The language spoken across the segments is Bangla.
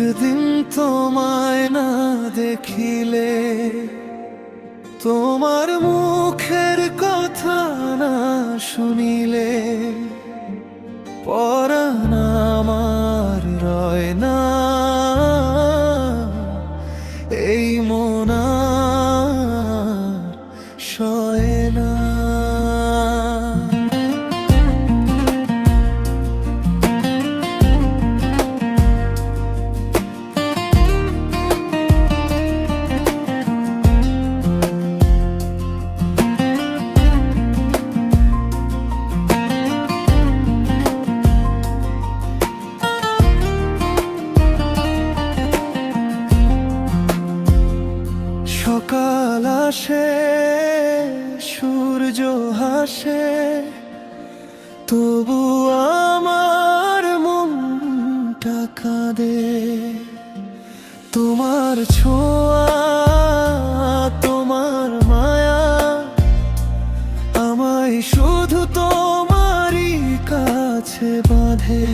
একদিন তোমায় না দেখিলে, তোমার মুখের কথা না শুনিলে, পরাণ আমার রয় না, এই মন আর সয় না। সকাল আসে, সূর্য হাসে, তবু আমার মনটা কাঁদে। তোমার ছোঁয়া, তোমার মায়া আমায় শুধু তোমারই কাছে বাঁধে।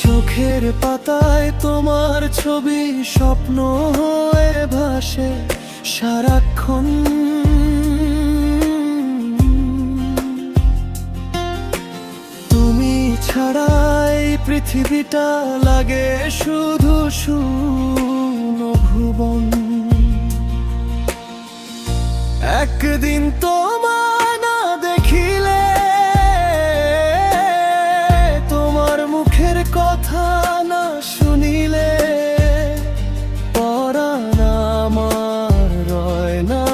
চোখের পাতায় তোমার ছবি স্বপ্ন হয়ে ভাসে সারাক্ষণ। তুমি ছাড়াই পৃথিবীটা লাগে শুধু শূন্য ভুবন। একদিন তোমায় না দেখিলে, তোমার মুখের কথা না শুনিলে, পরাণ আমার রয় না,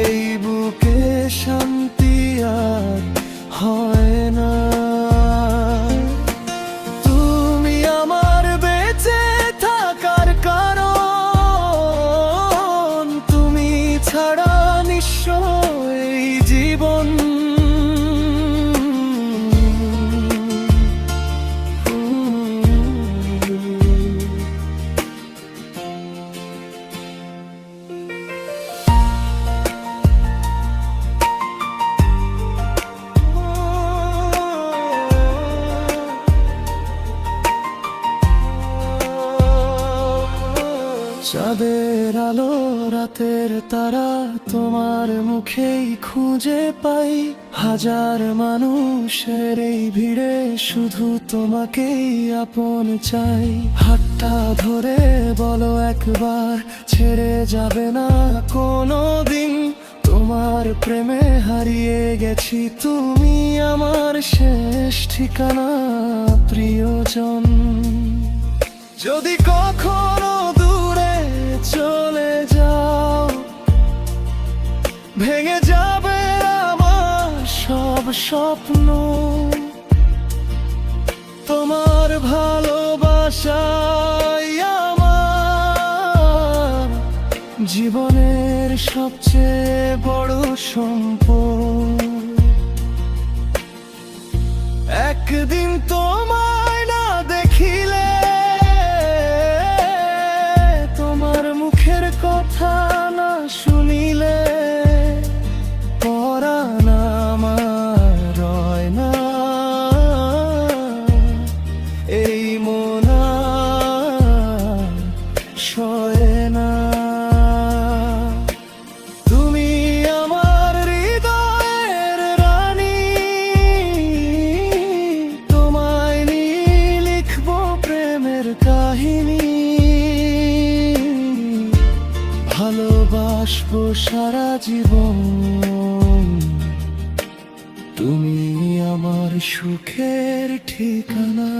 এই বুকে শান্তি আর হয় না। তুমি আমার বেঁচে থাকার কারণ, তুমি ছাড়া নিঃস্ব এই জীবন। চাঁদের আলো, রাতের তারা, তোমার মুখেই খুঁজে পাই। হাজার মানুষের এই ভিড়ে শুধু তোমাকেই আপন চাই। হাতটা ধরে বলো একবার, ছেড়ে যাবে না কোনো দিন। তোমার প্রেমে হারিয়ে গেছি, তুমি আমার শেষ ঠিকানা প্রিয়জন। যদি কখনো দূরে চলে যাও, ভেঙে যাবে আমার সব স্বপ্ন। তোমার ভালোবাসাই আমার জীবনের সবচেয়ে বড় সম্পদ। একদিন তোমায় না দেখিলে, তোমার মুখের কথা না শুনিলে, পরাণ আমার রয় না, এই মন আর সয় না। তুমি আমার হৃদয়ের রানী, তোমায় নিয়ে লিখবো প্রেমের কাহিনী। ভালোবাসবো সারা জীবন, তুমি আমার সুখের ঠিকানা।